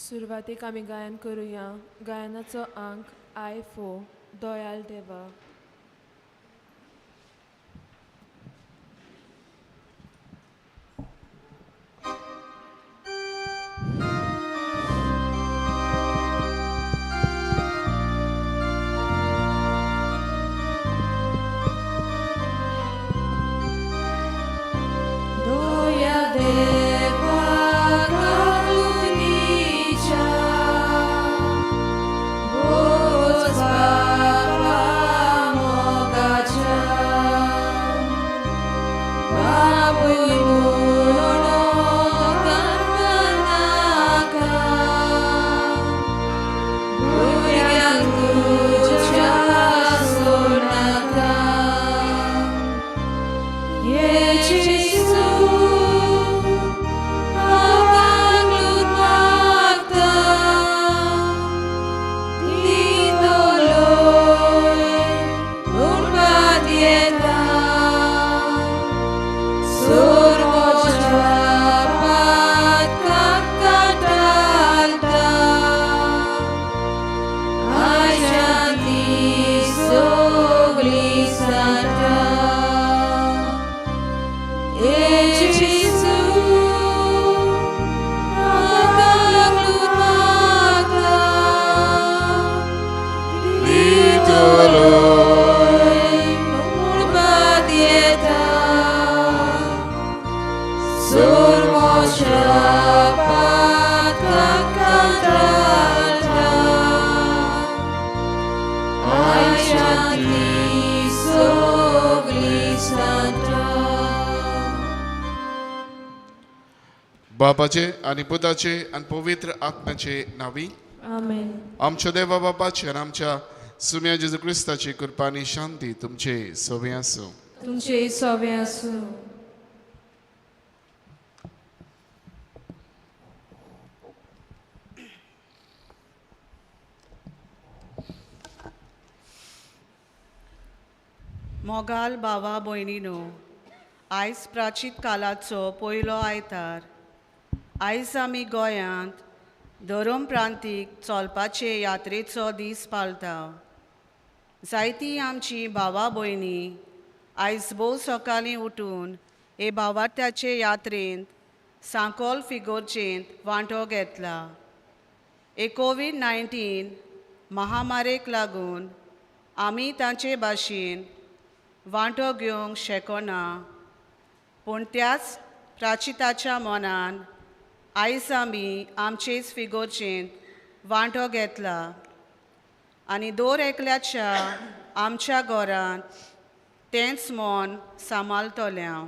सुरवातेक आमी गायन करुया गायनाचो अंक I4 दयाल देवा. बापाचे आणि पुताचे आणि पवित्र आत्म्याचे नावी आमेन. आमच्या देवा बापाचे आणि आमच्या सुम्या जेजू क्रिस्ताची कृपा आणि शांती तुमचे सोबे असो. तुमचे सोबे असो. मोगाल भावा भयणीनो, आयज प्राचीत कालाचो पयलो आयतार. आयज आमी गोंयांत धरम प्रांतीक चलपाचे यात्रेचो दीस पाळटा. जायतीं आमचीं भावां भयणी आयज भोव सकाळीं उठून हे भावार्थ्याचे यात्रेंत सांकोल फिगोरचेंत वांटो घेतला. हे कोविड-19 महामारेक लागून आमी तांचे भाशेन वांटो घेवंक शकना, पूण त्याच प्राचिताच्या मनान आयज आमी आमचेच फिगोरचेंत वांटो घेतला आनी दर एकल्याच्या आमच्या घरांत तेंच मन सांबाळटलें.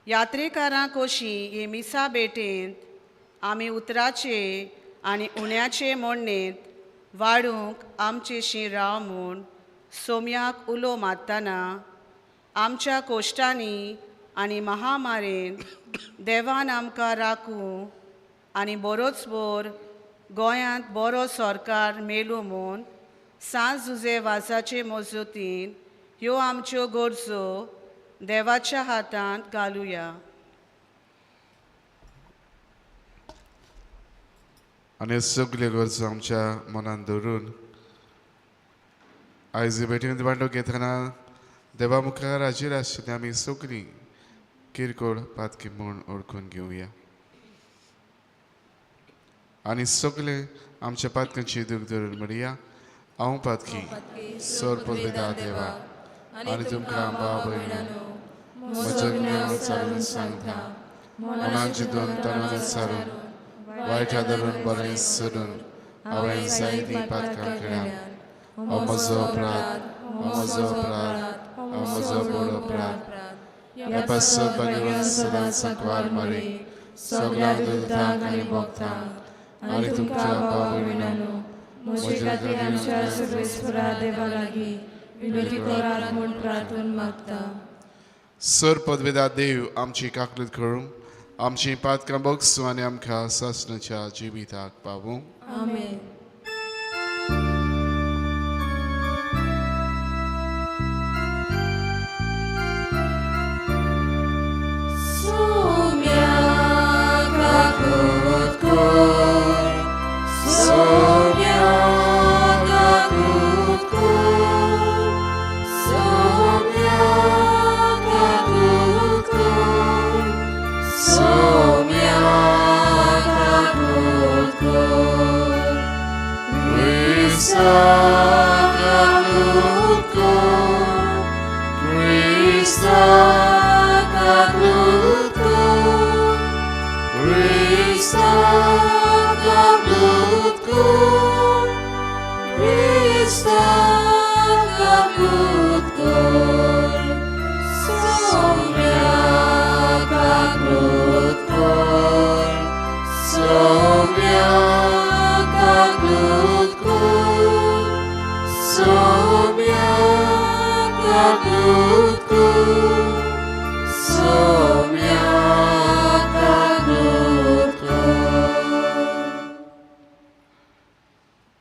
यात्रेकारांक कशीं हे मिसा भेटेंत आमी उतराचे आनी उण्याचे मोडणेंत वाडूंक आमचेशीं राव म्हूण सोम्याक उलो मारतना आमच्या कोश्टांनी आनी महामारेन देवान आमकां राखूं आनी बरोच बोर गोंयांत बरो सरकार मेलूं म्हूण सांज जुजे वासाचे मजतीन ह्यो आमच्यो गरजो देवाच्या हातांत घालुया. आणि सगळे गरजो आमच्या मनान धरून आयज भेटेन वांटो घेतना देवा मुखार हाजीर आशिल्ली आमी सगळीं किरकोळ पातकी म्हूण ओळखून घेवया आनी सगळे आमच्या पातकांची दूख धरून म्हणया. हांव पातकी सोर पदवेदा देवा आनी तुमकां भाव भयणो म्हज्या ज्ञान चालून सांगता. मनान चिंतून तनान सारून वायट धरून बरें सोडून हांवें जायतीं पातकां केल्यां. हो म्हजो अपराध, हो म्हजो अपराध, हो म्हजो बरो अपराध. ह्या पासत भाग्यवान सदांच संकवार मारी सगळ्यांक दुतांक आनी भक्तांक आनी तुमच्या भाव भयणींनो म्हजे खातीर आमच्या सर्वेस्परा देवा लागीं विनंती करात म्हूण प्रार्थून मागता. सर पदवेदा देव आमची काकलीत करूं, आमची पातकां बगसूं आनी आमकां सासणाच्या जिविताक पावूं. आमेन. Soumya kakut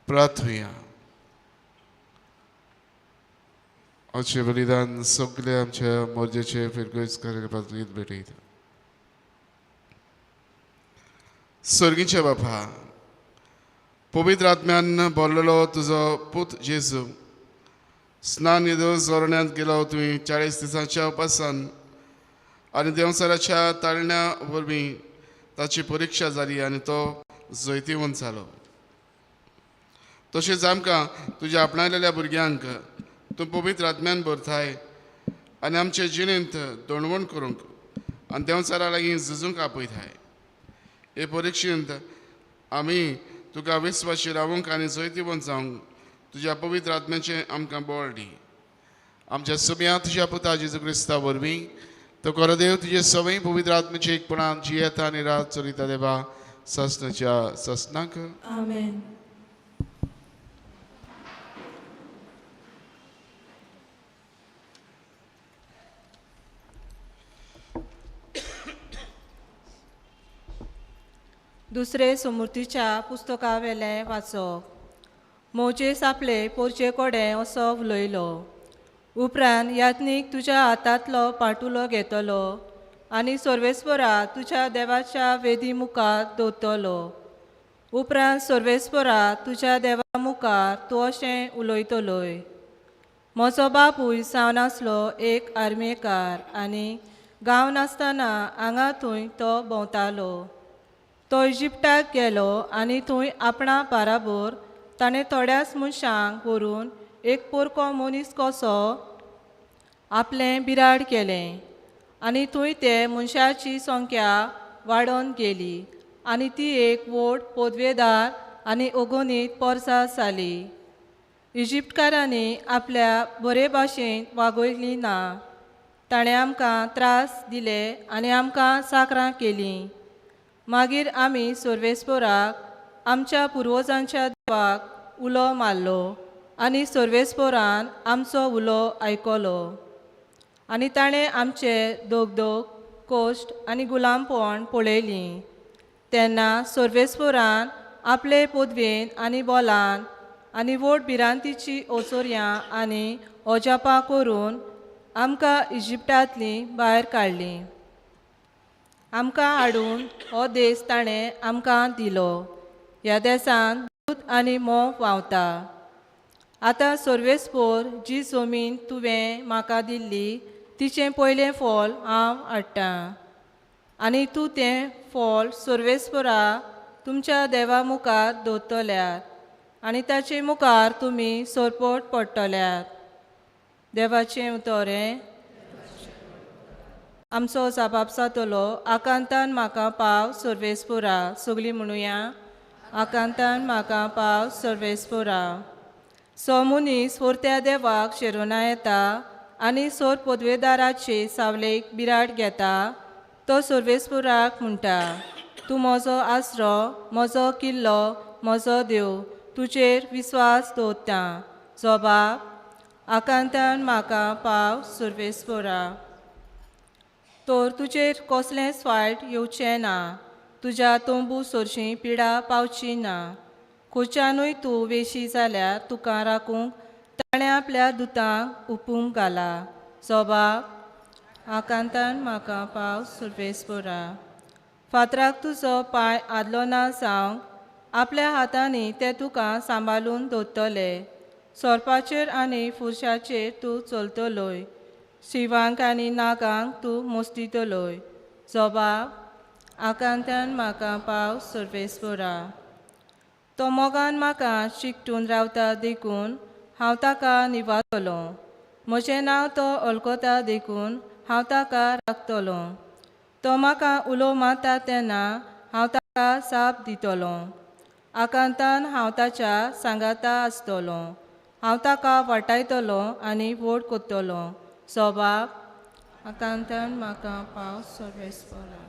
प्रार्थुया. आमचे बलिदान सगळे आमच्या मोर्जेचे फिरगोयच पातळीत भेटयत. स्वर्गीचे बापा, पवित्र आत्म्यान भरलेलो तुजो पूत जेजू स्नान येदो जोरण्यांत गेलो तुवें 40 दिसांच्या उपासान आनी देवसाराच्या ताळण्या वरवीं ताची परिक्षा जाली आनी तो जैतिवंत जालो. तशेंच आमकां तुज्या आपणायलेल्या भुरग्यांक तूं पवित्र आत्म्यान भरताय आनी आमचे जिणेंत दोणवण करूंक आनी देवचारा लागीं झुजूंक आपयताय. हे परिक्षेंत आमी तुका विस्वाशी रावूंक आनी जैतिवंत जावंक तुज्या पवित्र आत्म्याचें आमकां बळ दी. आमच्या सगळ्या तुज्या पुता जेजू क्रिस्ता वरवीं तो कोरदेव तुजे सवय पवित्र आत्म्याचे एकपणान जियेता आनी रात चलिता देवा ससनाच्या ससनाक. आमेन. दुसरे समृद्धीच्या पुस्तका वेले वाचप. मोजेस आपले पोरचे कोडे असो उलयलो. उपरांत याज्ञीक तुज्या हातांतलो पाटुलो घेतलो आनी सर्वेस्परा तुज्या देवाच्या वेदी मुखार दवरतलो. उपरांत सर्वेस्परा तुज्या देवा मुखार तूं अशें उलयतलोय. म्हजो बापूय जावन आसलो एक आर्मेकार आनी गांव नासतना हांगा थंय तो भोंवतालो. तो इजिप्टाक गेलो आनी थंय आपणा बाराबर ताणें थोड्याच मनशांक व्हरून एक पोरको मनीस कसो आपलें बिराड केलें आनी थंय ते मनशाची संख्या वाडोवन गेली आनी ती एक व्हड पदवेदार आनी अगोनीत पोरसां जाली. इजिप्तकारांनी आपल्या बरे भाशेन वागयली ना. ताणें आमकां त्रास दिले आनी आमकां साकरां केलीं. मागीर आमी सर्वेस्पराक आमच्या पुर्वजांच्या देवाक उलो मारलो आनी सर्वेस्परान आमचो उलो आयकलो. आनी ताणें आमचे दोगदोग कोश्ट आनी गुलामपण पळयलीं. तेन्ना सर्वेस्परान आपले पदवेन आनी बोलान आनी व्हड भिरांतीची ओचोऱ्यां आनी ओजापां करून आमकां इजिप्टांतलीं भायर काडलीं. आमकां हाडून हो देश ताणें आमकां दिलो. ह्या देशांत दूद आनी मोव व्हांवता. आतां सर्वेस्पोर जी जमीन तुवें म्हाका दिल्ली तिचें पयलें फळ हांव हाडटां. आनी तूं तें फळ सर्वेस्परा तुमच्या देवा मुखार दवरतल्यात आनी ताचे मुखार तुमी सोरपट पडटल्यात. देवाचें उतोरें. आमचो जापाप जातलो. आकांतान म्हाका पाव सर्वेस्परा. सगळीं म्हणुया. आकांतान म्हाका पाव सर्वेस्परा. सो मनीस व्हरत्या देवाक शेरोना येता आनी सोर पदवेदाराचे सावलेक बिराड घेता. तो सर्वेस्पराक म्हणटा, तूं म्हजो आसरो, म्हजो किल्लो, म्हजो देव, तुजेर विस्वास दवरता. जबाब. आकांतान म्हाका पाव सर्वेस्परा. तर तुजेर कसलेंच वायट येवचें ना. तुज्या तोंबू सोरशीं पिडा पावची ना. खंयच्यानूय तूं वेशी जाल्यार तुका राखूंक ताणें आपल्या दुतांक उपूंक घाला. जबाब. आकांतान म्हाका पाव सर्वेस्परा. फातराक तुजो पांय आदलो ना जावंक आपल्या हातांनी ते तुका सांबाळून दवरतले. सोरपाचेर आनी फुरशाचेर तूं चलतलोय. शिवांक आनी नागांक तूं मोस्तितलोय. जबाब. आकांतान म्हाका पाव सर्वेस्परा. तो मोगान म्हाका शिकटून रावता देखून हांव ताका निवाजतलो. म्हजें नांव तो वळखता देखून हांव ताका राखतलो. तो म्हाका उलो मारता तेन्ना हांव ताका साप दितलो. आकांतान हांव ताच्या सांगाता आसतलो. हांव ताका वाटायतलो आनी व्हड करतलो. स्वभाव आकांतान म्हाका पावस सर्वेस्परा.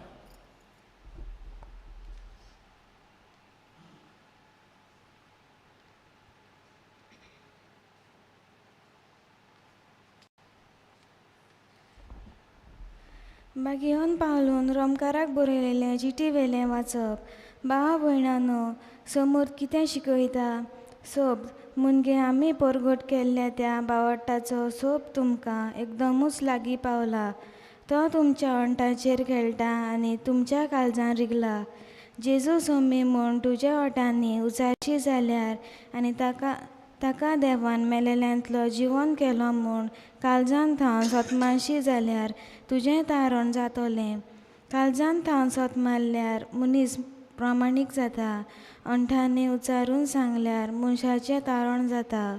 बागेवन पावलून रोमकाराक बरयलेलें चिटी वेलें वाचप. भावा भयणांनो, समोर कितें शिकयता सोब मुनगे आमी परगट केल्ल्या त्या बावटाचो सोब तुमकां एकदमूच लागीं पावला. तो तुमच्या ओंठाचेर खेळटा आनी तुमच्या काळजान रिगला. जेजू सोमी म्हूण तुज्या ओंठांनी उचारशी जाल्यार आनी ताका देवान मेलेल्यांतलो जिवंत केलो म्हूण काळजान थावन सोतमारशी जाल्यार तुजें तारण जातोलें. काळजान थावन सोतमारल्यार मनीस प्रामाणीक जाता. ओंठांनी उच्चारून सांगल्यार मनशाचें तारण जाता.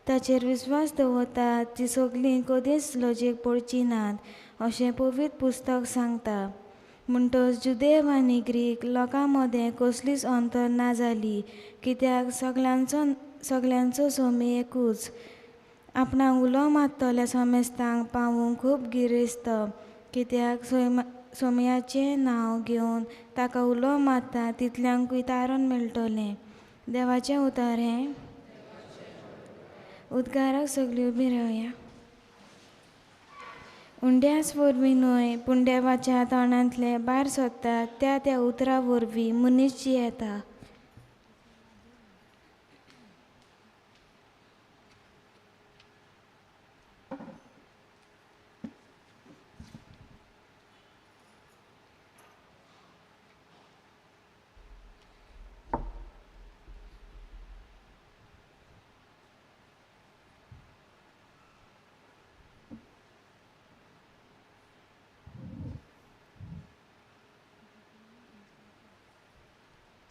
ताचेर विस्वास दवरता ती सगळीं कधीच लजेक पडची नात अशें पवित्र पुस्तक सांगता. म्हणटच जुदेव आनी ग्रीक लोकां मदें कसलीच अंतर ना जाली, कित्याक सगळ्यांचो सोमी एकूच. आपणाक उलो मारतल्या सोमेस्तांक पावूंक खूब गिरेस्त, कित्याक सोमयाचें नांव घेवन ताका उलो मारता तितल्यांकूय तारण मेळटलें. देवाचें उतर हें. उद्गाराक सगळीं उबी रावया. उंड्याच वरवीं न्हय पूण देवाच्या तोंडांतले भायर सोदता त्या उतरा वरवीं मनीस जियेता.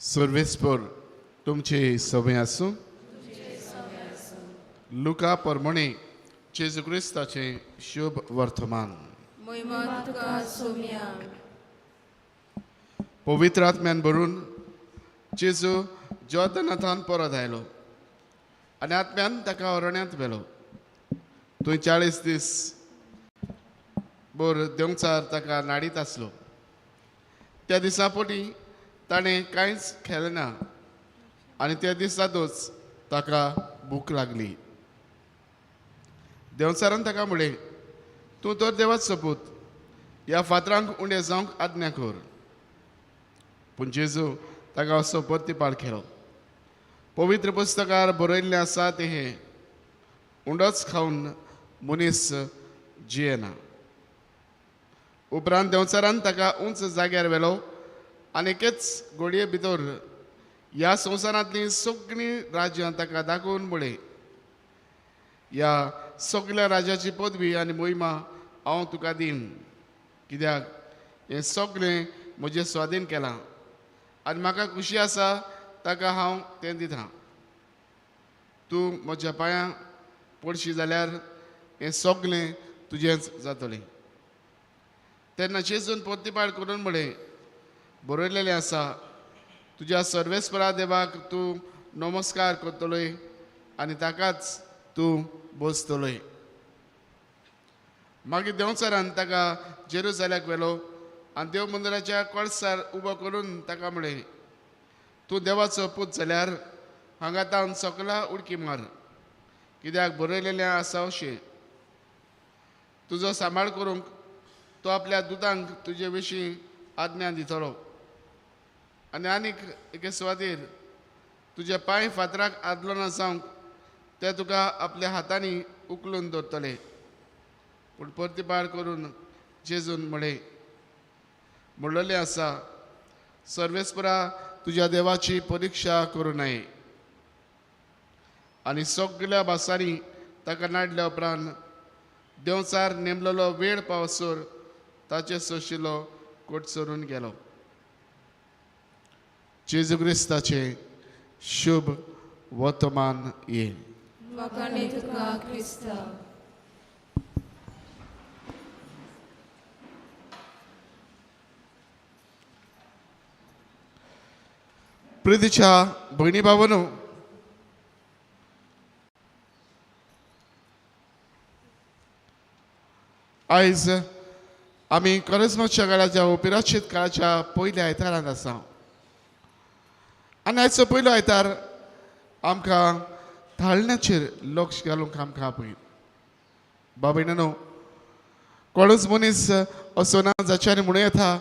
सर्वेस्पर तुमचे सवय आसूं. लुका परमणे जेजू क्रिस्ताचें शुभ वर्तमान. पवित्र आत्म्यान भरून जेजू जोर्दानांतल्यान परत आयलो आनी आत्म्यान ताका अरण्यांत व्हेलो. थंय 40 दीस भर देंवचार ताका नाडीत आसलो. त्या दिसा पोटी ताणें कांयच खेलें ना आनी त्या दिसांतूच ताका भूक लागली. देंवचारान ताका म्हणलें, तूं तर देवाचो पूत, ह्या फातरांक उणें जावंक आज्ञा कर. पूण जेजू ताका असो प्रतिपाळ केलो. पवित्र पुस्तकार बरयल्लें आसा तें हें, उंडोच खावन मनीस जियेना. उपरांत देंवचारान ताका उंच जाग्यार व्हेलो आनी एकेच घडये भितर ह्या संवसारांतलीं सगळीं राज्यां ताका दाखोवन म्हळें, ह्या सगळ्या राज्याची पदवी आनी मोहिमा हांव तुका दीन, कित्याक हें सगळें म्हजें स्वाधीन केलां आनी म्हाका खुशी आसा ताका हांव तें दितां. तूं म्हज्या पांयां पडशी जाल्यार हें सगळें तुजेंच जातलें. तेन्ना जेजून प्रतिपाळ करून म्हळें, बरयलेलें आसा, तुज्या सर्वेस्परा देवाक तूं नमस्कार करतलोय आनी ताकाच तूं बसतलोय. मागीर देंवचारान ताका जेरुसलेमाक व्हेलो आनी देव मंदिराच्या कळसार उबो करून ताका म्हळें, तूं देवाचो पूत जाल्यार हांगा तावन सकला उडकी मार, कित्याक बरयलेलें आसा अशें, तुजो सांबाळ करूंक तो आपल्या दुतांक तुजे विशीं आज्ञा दितलो आनी आनीक एके सुवातेर तुजे पांय फातराक आदलो ना जावंक ते तुका आपल्या हातांनी उखलून दवरतले. पूण प्रतिपाळ करून जेजून म्हणलेलें आसा, सर्वेस्परा तुज्या देवाची परिक्षा करूं नये. आनी सगळ्या भासांनी ताका नाडल्या उपरांत देंवचार नेमलेलो वेळ पावसर ताचे सोशिलो कोट चरून गेलो. जेजू क्रिस्ताचें शुभ वर्तमान येईल. वखणी तुका क्रिस्त. प्रितीच्या भयणी भावांनो, आयज आमी क्रिसमसच्या काळाच्या उपिराशीत काळाच्या पयल्या आयतारांत आसा. आनी आयचो पयलो आयतार आमकां थाळण्याचेर लक्ष घालूंक आमकां आपयत. बाबयणानो, कोणूच मनीस असो ना जाच्यानी म्हणूं येता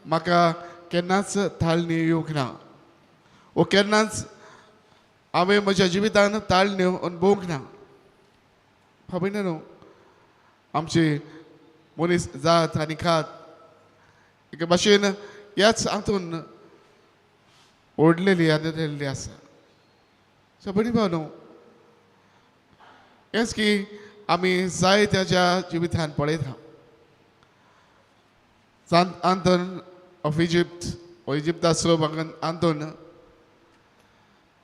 म्हाका केन्नाच थाळणी येवंक ना, वो केन्नाच हांवें म्हज्या जिवितांत ताळण्यो अनुभवूंक ना. बाबयणानो, आमची मनीस जात आनी खात एके भाशेन ह्याच हातून ओडलेली आनी राहिल्ली आसा. सो भयणी भावनो, हेंच की आमी जायत्याच्या जिवितांत पळयता. आंतन ऑफ इजिप्त वो इजिप्ताचो आंतन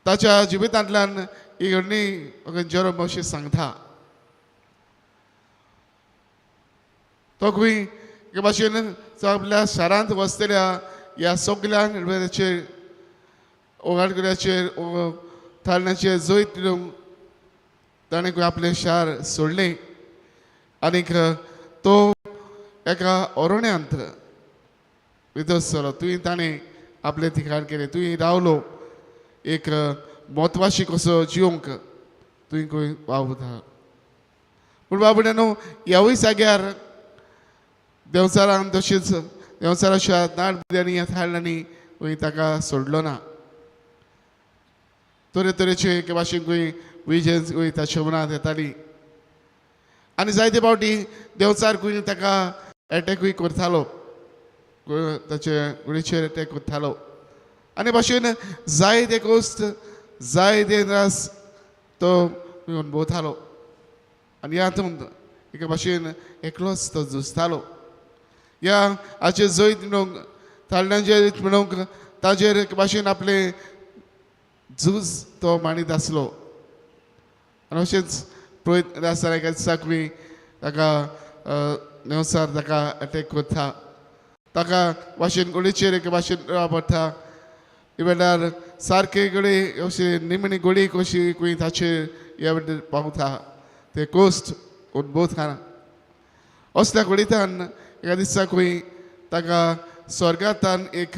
ताच्या जिवितांतल्यान ही घडणी जरम अशी सांगता. तो खंय हे भाशेन आपल्या शारांत वसलेल्या ह्या सगळ्यांचेर ओगाडकऱ्याचेर थाळण्याचेर जैत दिवंक ताणें खंय आपलें शार सोडलें. आनीक तो एका अरोण्यांत विदोसलो. थंय ताणें आपलें ठिकाण केलें. थंय रावलो. एक म्हत्वाशी कसो जिवंक थंय खंय वावुरता. पूण बाबड्यानो, ह्यावूय जाग्यार देंवचारान तशीच देंवचाराच्या नाड बुद्यांनी ह्या थाळण्यांनी खंय ताका सोडलो ना. तरेतरेचे एके भाशेन खंय विजन्स खंय ताच्या मनांत येताली. आनी जायते फावटी देंवचार खंय ताका एटॅकूय करतालो, ताचे कुडीचेर एटॅक करतालो. आनी भाशेन जायते गोश्ट जायते रास तो अनुभवतालो. आनी ह्या हातूंत एके भाशेन एकलोच तो झुजतालो. ह्या हाचे जैत म्हणूंक, थाळण्यांचें जैत म्हणूंक ताजेर एके भाशेन आपलें झूज तो मांडीत आसलो. आनी अशेंच पळयत आसतना एका दिसा खंय ताका नेवसार ताका एटॅक करता. ताका भाशेन गोडीचेर एके भाशेन पडटा. वेळार सारके गडे अशी निमणी गोडी कशी खंय ताचेर ह्या वेळार पावता. ते कोस्ट उद्भवता. असल्या घडींतान एका दिसा खंय ताका स्वर्गांतान एक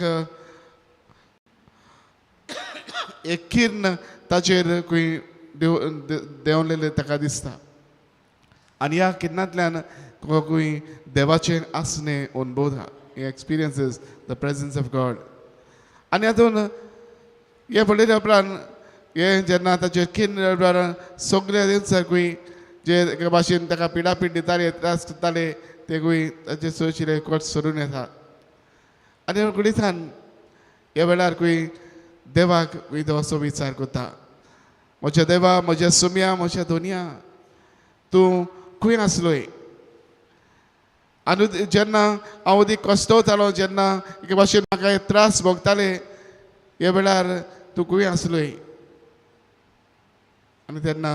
किर्ण ताचेर खंय देंवलेले ताका दिसता. आनी ह्या किरणांतल्यान खंय देवाचें आसणें अनुभवता. He experiences the presence of God. आनी हातून हे पळयल्या उपरांत हे जेन्ना ताचेर किर्ण सगळे दिवसार खंय जे एका भाशेन ताका पिडापीड दिताले, त्रास करताले, ते खंय ताचे सोयशिरे कोट सरून येतात. आनी कुडींतान ह्या वेळार खंय देवाक खंय तो असो विचार करता, म्हज्या देवा, म्हज्या सुम्या, म्हज्या दोनया, तूं खंय आसलोय? आनी जेन्ना हांव अदीक कश्टवतालो, जेन्ना एके भाशेन म्हाका हे त्रास भोगताले, ह्या वेळार तूं खंय आसलोय? आनी तेन्ना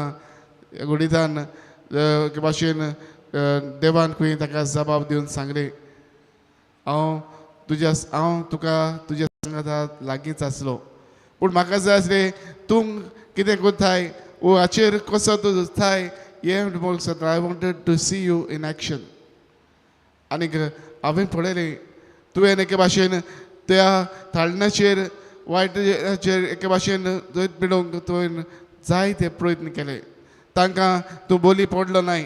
घडींतान एके भाशेन देवान खंय ताका जबाब दिवन सांगलें, हांव तुका तुज्या सांगात लागींच आसलो, पूण म्हाका जाय आसलें तूं कितें करताय वो हाचेर कसो तूं झुजताय हें म्हणूंक सोदता. I wanted to see you in action. आनीक हांवें पळयलें तुवें एके भाशेन त्या थाळण्याचेर वायटाचेर एके भाशेन जैत पिडोवंक तुवें जायते प्रयत्न केले. तांकां तूं बोली पडलो नाय.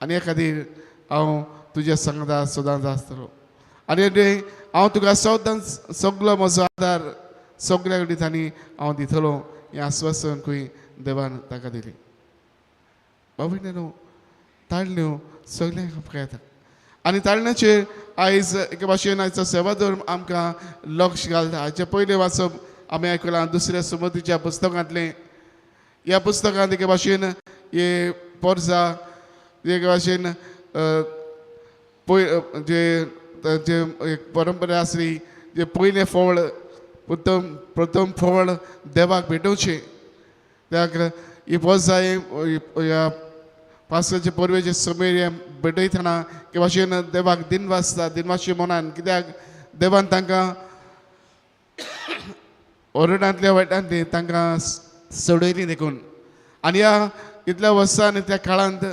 आनी हे खातीर हांव तुज्या सांगता सदांच आसतलो. आनी हांव तुका सदांच सगळो म्हजो आदार सगळ्या घडींतांनी हांव दितलो हें आस्वासन खंय देवान ताका दिलें. बाबा ताळण्यो सगळ्यांक आमकां येता. आनी ताळण्याचेर आयज एके भाशेन आयचो सेवा धर्म आमकां लक्ष घालता. हाचे पयलें वाचप आमी आयकलां दुसऱ्या सुमतीच्या पुस्तकांतलें. ह्या पुस्तकांत एके भाशेन हे पोरजा एके भाशेन जे एक परंपरा आसली, जे पयले फळ प्रथम फळ देवाक भेटोवचें त्याक ही पोजा ह्या पासकाचे परवेचे समेर भेटयतना के भाशेन देवाक दिन वाजता दिनवाशी मनान कित्याक देवान तांकां ओरडांतल्या वायटांतली तांकां सोडयली देखून आनी ह्या इतल्या वर्सांनी त्या काळांत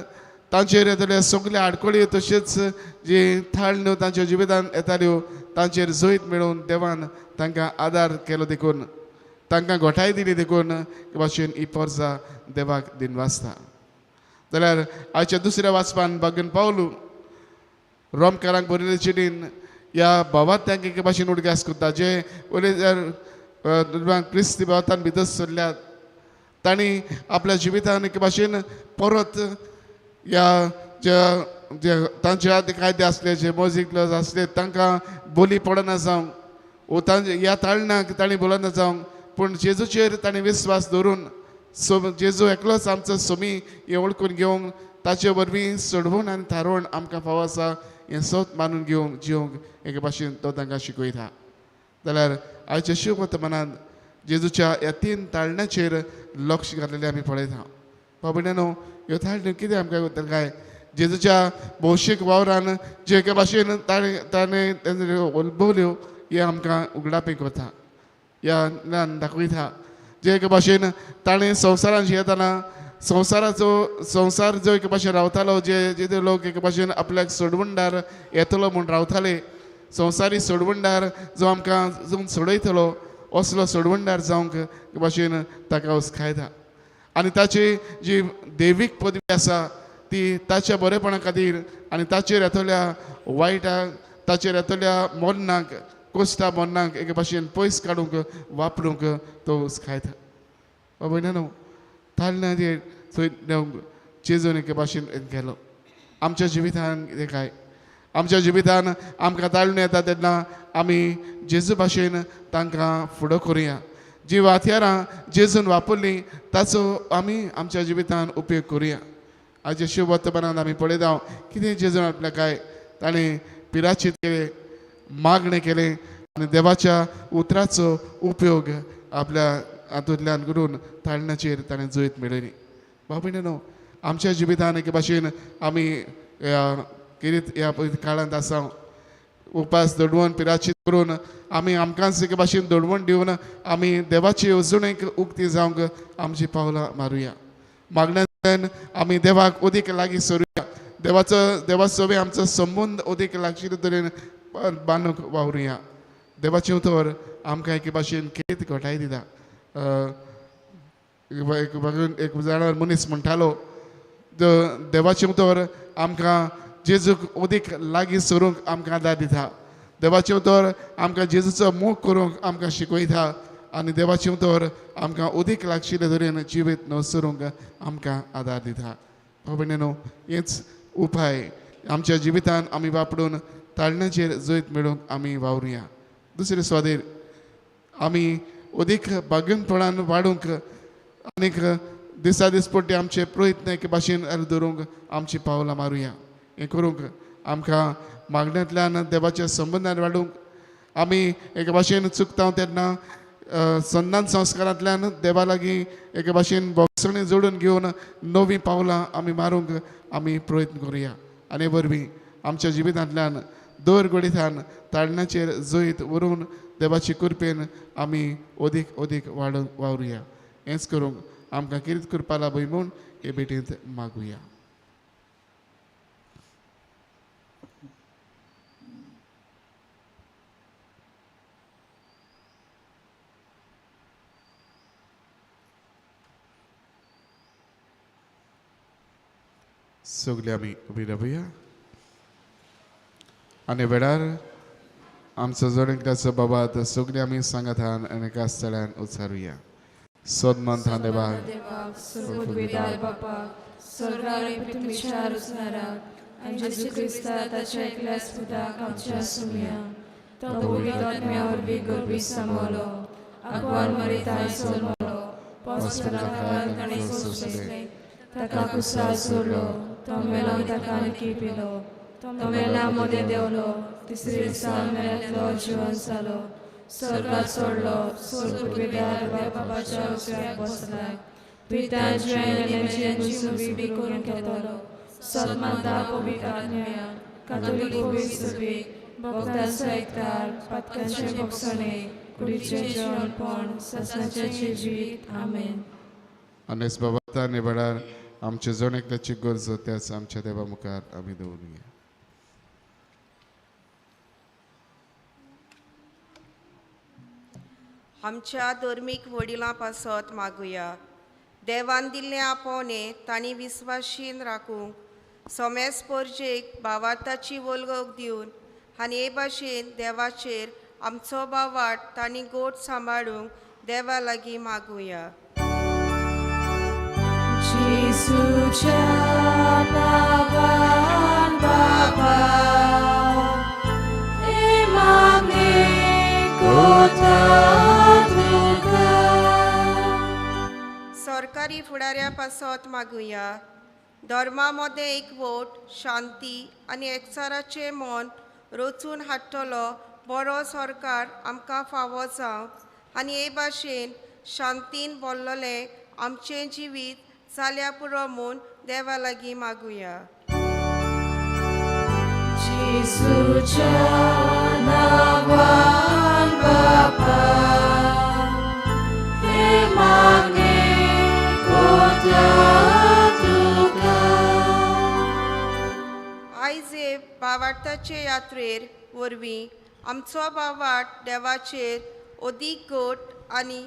तांचेर येतल्यो सगल्यो आडखळी तशेंच जी थाळण्यो तांच्या जिवितांत येताल्यो तांचेर जैत मेळोवन देवान तांकां आदार केलो देखून तांकां घोटाय दिली देखून हे भाशेन ही पोरसां देवाक दिन वाजता जाल्यार आयच्या दुसऱ्या वाचपान बागेन पावलू रोमकारांक बरयल्ले चिडीन ह्या भावात तांकां एके भाशेन उडक्यास करता जे उलयल्यार क्रिस्ती भावतान भितर सरल्यात तांणी आपल्या जिवितान एके भाशेन परत ह्या जे तांचे आदी कायदे आसले जे मोजीक लज आसले तांकां बोली पडना जावंक वो तांचे ह्या ताळणाक तांणी बोलना जावंक पूण जेजूचेर तांणी विस्वास दवरून जेजू एकलोच आमचो सोमी हे वळखून घेवंक ताचे वरवीं सोडवून आनी थारोवन आमकां फावो आसा हें सोत मानून घेवंक जिवंक एके भाशेन तो तांकां शिकयता जाल्यार आयच्या शिव वर्तमानांत जेजूच्या ह्या 3 ताळण्याचेर लक्ष घातलेलें आमी पळयता बाबड्यानो ह्यो ताळण्यो कितें आमकां करतले काय जेजूच्या भौशीक वावरान जे एके भाशेन ताणें उलभवल्यो हे आमकां उगडापी करता ह्या दाखयता जे एके भाशेन ताणें संवसारान जियेतना संवसार जो एके भाशेन रावतालो जे लोक एके भाशेन आपल्याक सोडवणदार येतलो म्हूण रावताले संवसारी सोडवणदार जो आमकां सोडयतलो असलो सोडवणदार जावंक एके भाशेन ताका उस्कायता आनी ताची जी देवीक पदवी आसा ती ताच्या बरेपणा खातीर आनी ताचेर येतल्या वायटाक ताचेर येतल्या मोन्नाक कोश्टा मोन्नाक एके भाशेन पयस काडूंक वापरूंक तो उस्कायता भयणानो ताळण्याचेर थंय जेजून एके भाशेन गेलो आमच्या जिवितान कितें काय आमच्या जिवितान आमकां ताळण्यो येता तेन्ना आमी जेजू भाशेन तांकां फुडो करुया जी वाथ्यारां जेजून वापरली ताचो आमी आमच्या जिवितान उपयोग करुया आयच्या शिव वर्तमानांत आमी पळयता कितें जेजून आपल्या काय ताणें पिराचीत केलें मागणें केलें आनी देवाच्या उतराचो उपयोग आपल्या हातूंतल्यान करून ताळण्याचेर ताणें जैत मेळयली बाबड्यानो आमच्या जिवितान एके भाशेन आमी कितें ह्या काळांत आसा उपास दडवून पिराचीत करून आमी आमकांच एके भाशेन दडवण दिवन आमी देवाची अजुणेक उक्ती जावंक आमची पावलां मारुया मागण्यांतल्यान आमी देवाक अदीक लागीं सरुया देवाचो आमचो संबंद अदीक लागशिल्ले तरेन बांदूंक वावरुया देवाचे उतर आमकां एके भाशेन कितें घोटाय दिता एक जाणां मनीस म्हणटालो देवाचे उतर आमकां जेजूक अदीक लागीं सरूंक आमकां आदार दिता देवाचें उतर आमकां जेजूचो मोग करूंक आमकां शिकयता आनी देवाचें उतर आमकां अदीक लागशिल्ले तरेन जिवीत नवसरूंक आमकां आदार दिता भयणीनो हेच उपाय आमच्या जिवितान आमी वापरून ताळण्याचेर जैत मेळोवंक आमी वावरुया दुसरे स्वादेर आमी अदीक बागेनपणान वाडूंक आनीक दिसा दिसपट्टी आमचे प्रयत्न एके भाशेन दवरूंक आमची पावलां मारुया हें करूंक आमकां मागण्यांतल्यान देवाच्या संबंदान वाडूंक आमी एके भाशेन चुकता तेन्ना संदान संस्कारांतल्यान देवा लागीं एके भाशेन भोगसणी जोडून घेवन नवीं पावलां आमी मारूंक आमी प्रयत्न करुया आनी वरवीं आमच्या जिवितांतल्यान दर घडींतल्यान ताळण्याचेर जैत व्हरून देवाची कृपेन आमी अदीक अदीक वाडूंक वावरुया हेंच करूंक आमकां कितें करपा लाभय म्हूण हे भेटेंत मागुया सगळीं आमी उबी रावया आनी वेळार आमचो जोडींकल्याचो बाबात सगळीं आमी सांगातान आनी एका स्थळान उचारुया सोदमान था देवाक सर्वोद्वेदार बापा स्वर्गार विचार उचणारा आनी जेजू क्रिस्ता ताच्या एकल्या स्पुताक आमच्या सुमया तो पवित्र आत्म्यावर बी गर्भी सांभाळलो आगवान मरी ताय सोडलो पोस्पराकान ताणे सोसले ताका कुसाळ सोडलो तो मेलो ताका आणखी पिलो तो मेला मध्ये देवलो तिसरे दिसा मेल्यातलो जिवन जालो स्वर्गात सोडलो सोर पदवीदार बापाच्या उजव्याक बसलाय पितांची आनी सुबी करून घेतलो सन्मानता पवित्र आत्म्या कातोलीक पवित्र सभे भक्तांचो एकठार पातकांचे भोगसणे कुडीचे जेवणपण ससांचे जिवीत आमेन. अनेस बाबा निबडार आमचे जण एकल्याची गरज त्याच आमच्या देवा मुखार आमी दवरुया. आमच्या धर्मीक वडिलां पासत मागुया. देवान दिल्लें आपोवणे तांणी विस्वाशीन राखूंक सोमेस पोरजेक भावार्थाची वलगोक दिवन आनी हे भाशेन देवाचेर आमचो भावार्थ तांणी गोड सांबाळूंक देवा लागीं मागुया. जेसूच्या नांवान बाबा हे मागणे कोता तुका. सरकारी फुडाऱ्या पासत मागुया. धर्मा मदें एकवट शांती आनी एकचाराचें मन रचून हाडटलो बरो सरकार आमकां फावो जावं आनी हे भाशेन शांतीन भरलेलें आमचें जिवीत जाल्या पुरो म्हूण देवा लागीं मागुया. जेसूच्या नांवान बाबा हे मागणे कोता तुका. आयज हे भावार्थाचे यात्रेर वरवीं आमचो भावार्थ देवाचेर अदीक घट आनी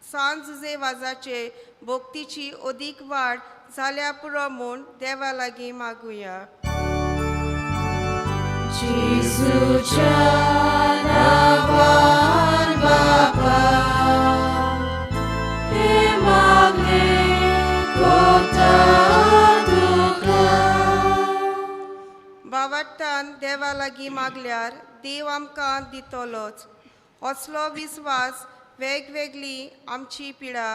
सांजुजे वाजाचे भक्तीची अदीक वाड जाल्या पुरो म्हूण देवा लागीं मागुया. जेसूच्या नांवान बाबा हे मागणे कोता तुका. भावार्थान देवा लागीं मागल्यार देव आमकां दितलोच. असलो विस्वास वेगवेगळी आमची पिडा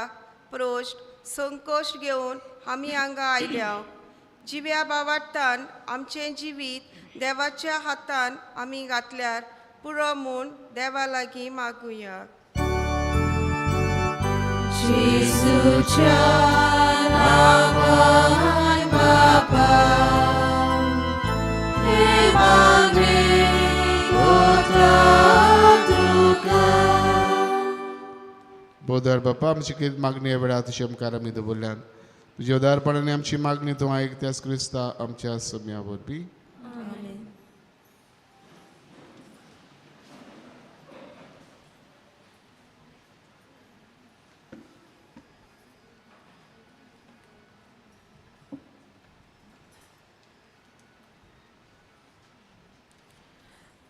प्रोश्ट संकोश्ट घेवन आमी हांगा आयल्या. जिव्या भावार्थान आमचें जिवीत देवाच्या हातान आमी घातल्यार पुरो म्हूण देवा लागीं मागुया. जेसूच्या नांवान बाबा हे मागणे कोता तुका. बोदार बापा आमची कितें मागणी वेळा तुझे मुखार आमी दवरल्यान तुझे उदारपणाने आमची मागणी तूं आयकत्यास क्रिस्ता आमच्या सम्या वरवीं.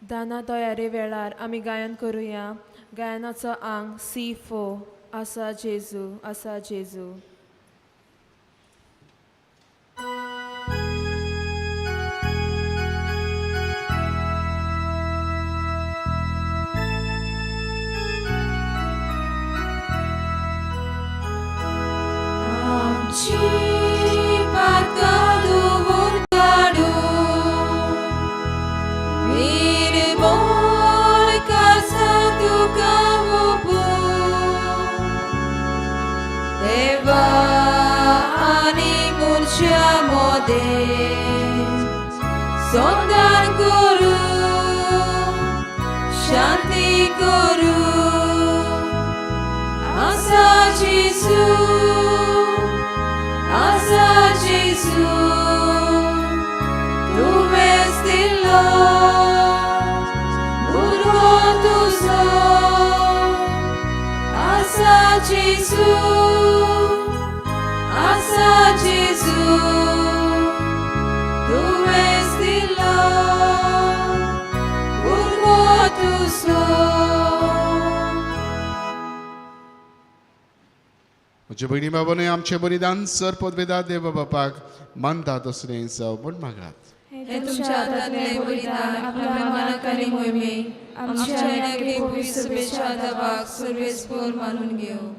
दाना तयारी वेळार आमी गायन करुया. गायनाचो आंग C4 आसा जेजू आसा जेजू. Sondan kuru, shanti kuru, asa Jesu, tu vestilo, burgo tu so, asa Jesu. Tu vestilo, burgo tu so. म्हज्या भयणी बाबांनी आमचें बलिदान सर पदवेदार देव बापाक मानता तसलें जावं म्हूण मागात. हे तुमच्या हातांतलें बलिदान आपल्या मनाक आनी मोहिमेक आमच्या आनी पवित्र सभेच्या आदाराक सर्वेस्पर मानून घेवं.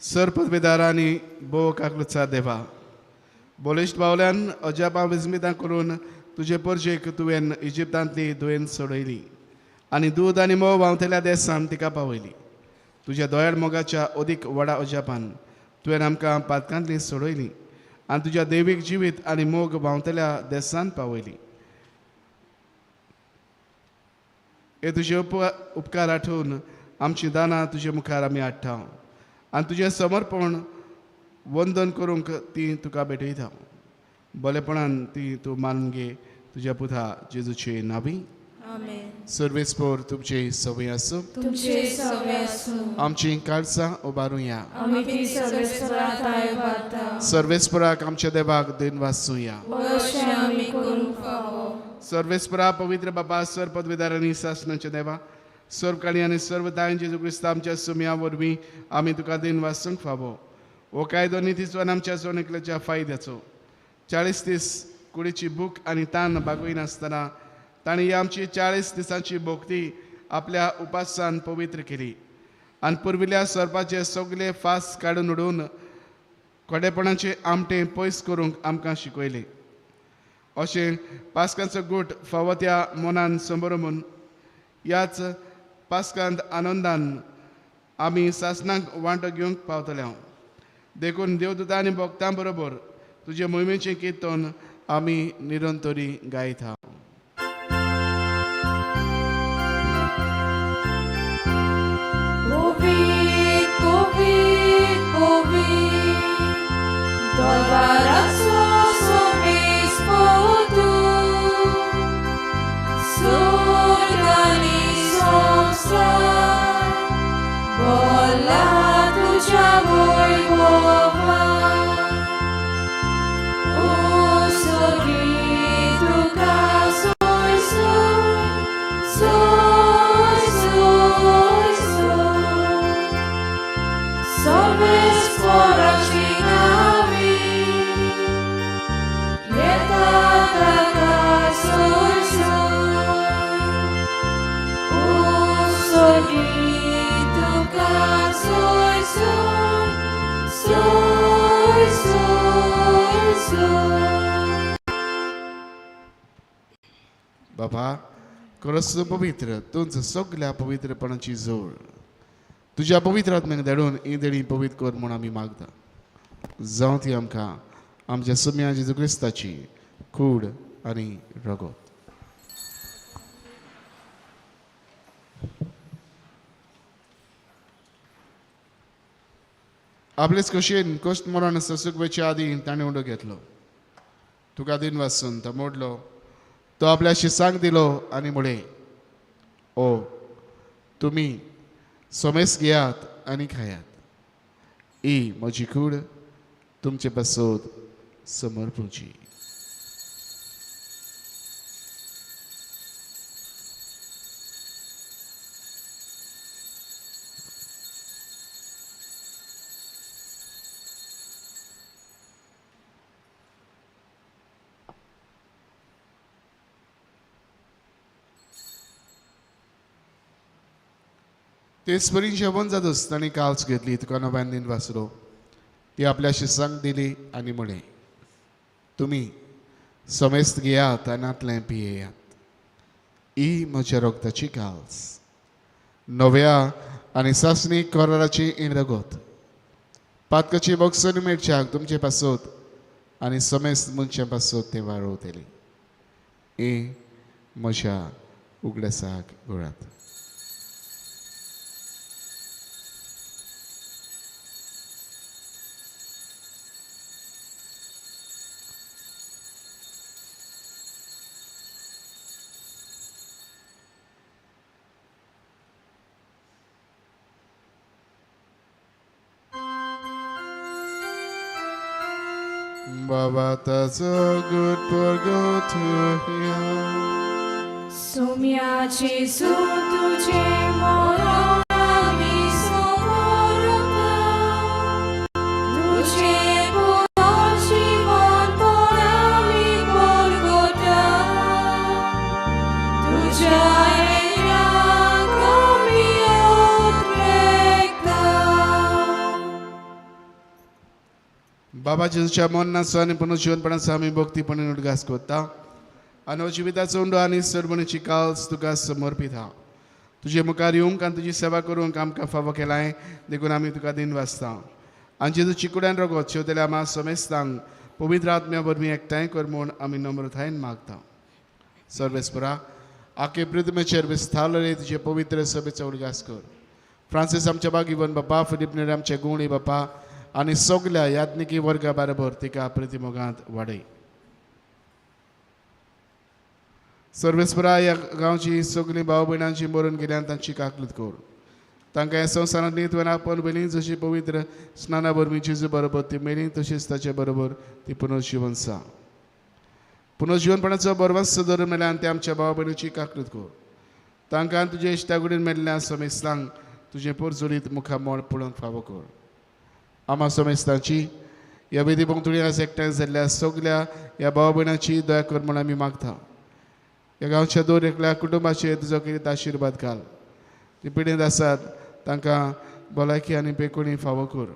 सर पदवीदारांनी भोव काकलुचा देवा बोलिश्ट बावल्यान अजापा विस्मितां करून तुजे परजेक तुवें इजिप्तांतली दुयेंत सोडयली आनी दूद आनी मोव व्हांवतल्या देसान तिका पावयली. तुज्या दोयाळ मोगाच्या अदीक व्हडा अजापान तुवें आमकां पातकांतली सोडयली आनी तुज्या दैवीक जिवीत आनी मोग व्हांवतल्या देसान पावयली. हे तुजे उपकार आठवून आमची दानां तुजे मुखार आमी हाडटा आनी तुजें समर्पण वंदन करूंक ती तुका भेटयता. बरेपणान ती तूं मानून घे तुज्या पुता जेजूचे नांवी. आमेन. सर्वेस्पोर तुमचे सवय आसूं. तुमचे सवे आसूं. आमची काळजां उबारुया. आमी ती सर्वेस्पराक उबारता. सर्वेस्पराक आमच्या देवाक दिन वाचूया. अशें आमी करूंक फावो. सर्वेस्परा पवित्र बाबा सर पदवीदारांनी शासनाच्या देवा सर्व काळी आनी सर्व दायन जेजू क्रिस्त आमच्या सुमया वरवीं आमी तुका दिन वाचूंक फावो. हो कायदो नितीचो आमच्या सोनेकल्याच्या फायद्याचो 40 दीस कुडीची भूक आनी तान भागयनासतना तांणी आमची 40 दिसांची भोगती आपल्या उपासान पवित्र केली आनी पुर्विल्ल्या सर्पाचे सगळे फास काडून उडोवन खोडेपणाचे आमटे पयस करूंक आमकां शिकयले. अशें पास्कांचो गूट फावो त्या मनान संभरमून ह्याच पास्कांत आनंदान आमी सासणांक वांटो घेवंक पावतले. देखून देवदूतां आनी भक्तां बरोबर तुजे मोहिमेचें किर्तन आमी निरंतरी गायता. बाबा खरोच पवित्र तुमचं सगळ्या पवित्रपणाची जोड तुझ्या पवित्र आत्म्याक धाडून ही देणी पवित्र कर म्हूण आमी मागता. जावं ती आमकां आमच्या सुम्या जेजू क्रिस्ताची कूड आनी रगत. आपलेच कशेन कश्ट मरण ससुकवेच्या आदी ताणें उडो घेतलो. तुका दिन वाचून तो मोडलो. तो आपल्या शिसांक दिलो आनी म्हळे ओ तुमी सोमेस घेयात आनी खायात. ही म्हजी कूड तुमचे पासत समर्पूची. तेच परी जेवण जातच तांणी काल्स घेतली तुका नव्यान दिन वाचलो. ती आपल्या शिसांक दिली आनी म्हळें तुमी समेस्त घेयात आनी आतलें पियेयात. ही म्हज्या रगताची काल्स नव्या आनी सासणी कराराची रगत पातकाची बॉक्सन मेळच्याक तुमचे पासत आनी समेस्त मनशा पासत ते वाळवतली. ही म्हज्या उगड्यासाक गोळात. Baba that's a good for go to him. सोम्याचे सूत तुझे मरण आमी समोरता. तुझे पुनर्जीवनपण आमी परगटा. तुझ्या येण्याक आमी उद्रेकता. बाबा जेजूच्या मोन्नाचो आनी पुनर्जीवनपणाचो आमी भक्तीपणान उदगास कोत्ता आनी जिविताचो उंडो आनी सरमणीची काल्स तुका समर्पीत हा तुजे मुखार येवंक आनी तुजी सेवा करूंक आमकां फावो केलाय देखून आमी तुका दिन वाचता आनी जेजू चिकुड्यान रगत शेवतेल्या आमा समेस्तांक पवित्र आत्म्या वरवीं एकठांय कर म्हूण आमी नम्रतायेन मागता सर्वेस्परा आखे पृथ्वीचेर विस्तारले तुजे पवित्र सभेचो उदगास कर फ्रांसीस आमच्या बागीवन बापा फिलिप नेरे आमचे गुणी बापा आनी सगल्या यात्निकी वर्गा बरोबर तिका प्रतिमोगांत वाडय सर्वेस्परा ह्या गांवची सगळीं भाव भयणांची मरून गेल्यान तांची काकलूत कर तांकां ह्या संवसारांत न्हीद आपण वेली जशी पवित्र स्नाना वरवीं जेजू बरोबर ती मेली तशीच ताचे बरोबर ती पुनर्जीवन सा पुनर्जीवनपणाचो बरवंस धरून मेल्यान ते आमच्या भाव भयणीची काकलूत कर तांकां तुजे इश्टागुडीन मेल्ल्या समेस्तांक तुजे पोरजोरीत मुखार मोड पळोवंक फावो कर आमा समेस्तांची ह्या विधी पंक्तुडी आज एकठांय जाल्ल्या सगल्या ह्या भाव भयणांची दया कर म्हूण आमी मागता ह्या गांवच्या दर एकल्या कुटुंबाचेर तुजो कितें आशिर्वाद घाल ती पिडीत आसात तांकां भलायकी आनी पेकोणी फावो कर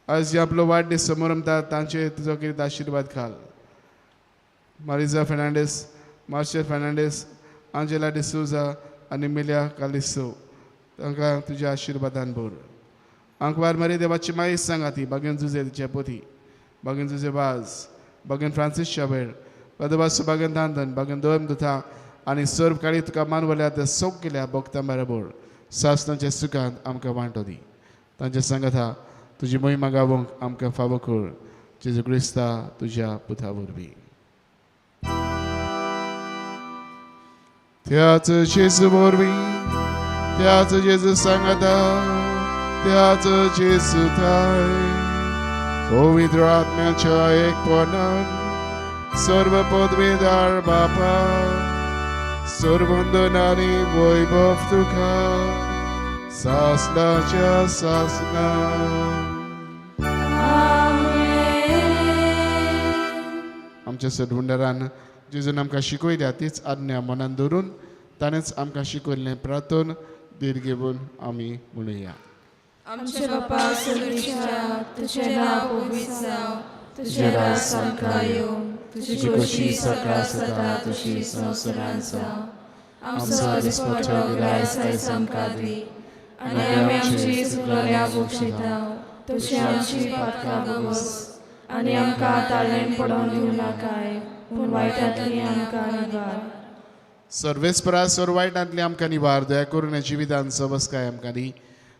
आज जे आपलो वाडदीस समोर रमतात तांचेर तुजो कितें आशिर्वाद घाल मारिजा फेर्नांडीस मार्शल फेर्नांडीस आंजेला डिसूजा आनी मिलिया कालिसो तांकां तुज्या आशिर्वादान भर आंकवार मारी देवाची माई सांगा ती बागेन जुजे तिचे पोती बागेन जुजे वाज बागेन फ्रांसीस शाबेळ पदवास बागेन दांदन बागेन दोम दुथा आनी सर्व काळी तुका मानवल्या त्या सगल्या भक्तां बरोबर सासणाच्या सुखांत आमकां वांटो दी तांचे सांगात हा तुजी मोहिमा गावोंक आमकां फावो कर जेजू क्रिस्ता तुज्या पुता वरवीं त्याच जेजू वरवीं त्याच जेजू सांगाता त्याच जेजू थाय पवित्र आत्म्याच्या एकपणान सर्व पदवीदार बापा सर्वंदनानी वैभव तुका सासनाच्या सासना आमच्या सदवंडरान जेजून आमकां शिकयल्या तीच आज्ञा मनान धरून ताणेंच आमकां शिकयल्लें प्रार्थन दीर घेवन आमी म्हणुया आमचे बापा स्वर्गीच्या तुझें नांव पवित्र जावं तुझें राज आमकां येवं तुजी खोशी सकाळ जाता तशी संवसारांत जावं आमचो दिसपट्टो गिरायस आयज आमकां दी आनी आमी आमची चुकलोल्या बक्षिता तशी आमची पातकां बस आनी आमकां ताळेन पडोवन दिवं नाकाय पूण वायटांतली आमकां निवार सर्वेस्परा सर्वायटांतली आमकां निवार दया करून जिवितान सबस्काय आमकां दी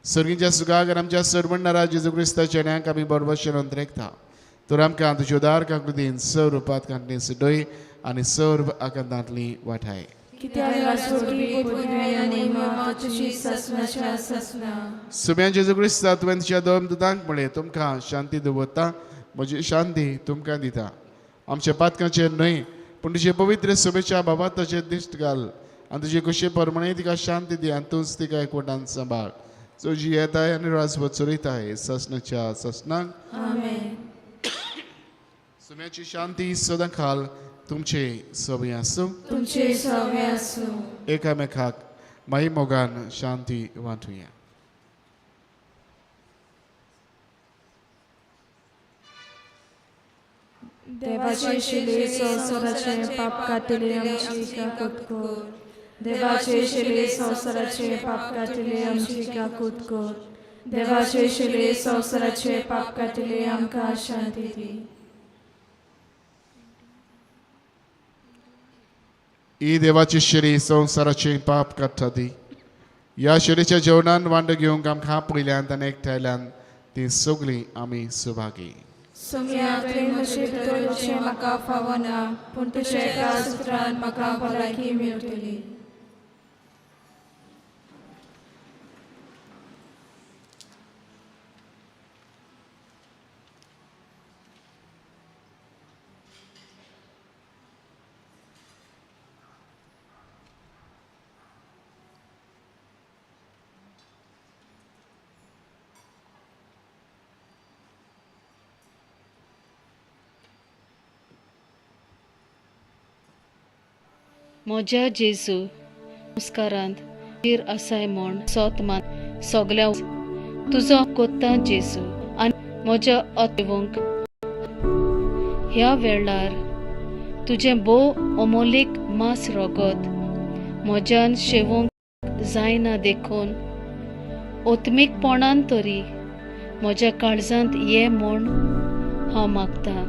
सर्गीच्या सुखाक आमच्या सर्वंडरा जेजू क्रिस्ताच्या चेड्यांक आमी बरोबरशें अंतरेकता तर आमकां तुज्यो दार काकुदीन सर्व पातकांतली सडय आनी सर्व आकांतांतली वाठाय सुम्या जेजू क्रिस्ता तुवें तुज्या दोन दुतांक म्हळें तुमकां शांती दवरता म्हजी शांती तुमकां दिता आमच्या पातकांचेर न्हय पूण तुजे पवित्र सुबेच्या बाबाताचेर दिश्ट घाल आनी तुजे कशे परमणे तिका शांती दी आनी तूंच तिका एकवटान सांबाळ सो जी येताय आनी राजवत चलयताय ससनाच्या ससनाक सुम्याची शांती सदां खाल तुमचे सवय आसूं तुमचे सवय आसूं एकामेकाक माई मोगान शांती वांटुया देवाचे शिले संवसाराचे पाप काटिले आमची काकूत कर देवाचे शिले संवसाराचे पाप काटिले आमची काकूत कर देवाचे शिले संवसाराचे पाप काटिले आमकां शांती दी ही देवाची शिरी संवसाराचे पाप काडटा ती ह्या शिरीच्या जेवणान वांड घेवंक आमकां पयल्यान आनी एकठांयल्यान ती सगळीं आमी सुभागी सुम्या तुवें म्हजे भितर वचचें म्हाका फावो ना पूण तुज्या एका सुत्रान म्हाका भलायकी मेळटली म्हज्या जेजू नमस्कारांत तीर आसाय म्हूण सोत मान सगल्या तुजो कोत्ता जेजू आनी म्हज्या अतिवंक ह्या वेळार तुजें भोव अमोलीक मास रोगत म्हज्यान शेवूंक जायना देखून ओत्मीकपणान तरी म्हज्या काळजांत ये म्हूण हांव मागतां.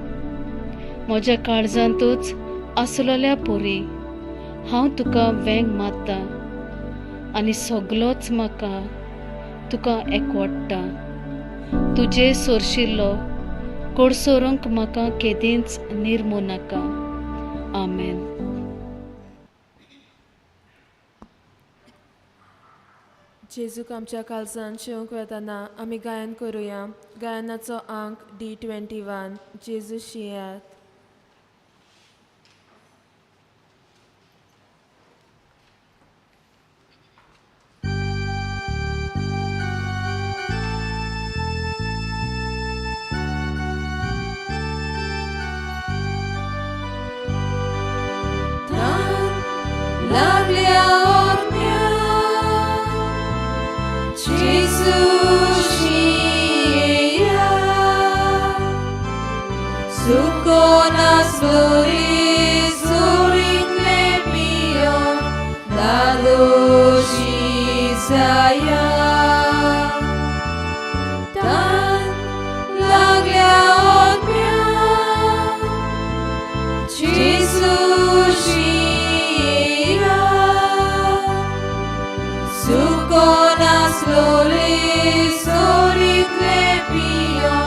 म्हज्या काळजांतूच आसलोल्या पोरी हांव तुका वेंग मारतां आनी सगलोच म्हाका तुका एकवडटा. तुजे सोरशिल्लो कोडसोरूंक म्हाका केदींच निर्मू नाका. आमेन. जेजूक आमच्या काळजांत शेवंक वेताना आमी गायन करुया. गायनाचो अंक D21. जेजू शियात. लागल्या ओरम्या जेजू शिया सुको नासलोरी सोरींतले पियो दादोशी जाया तान लागल्या ओरम्या जेजू Slowly, soritne pio,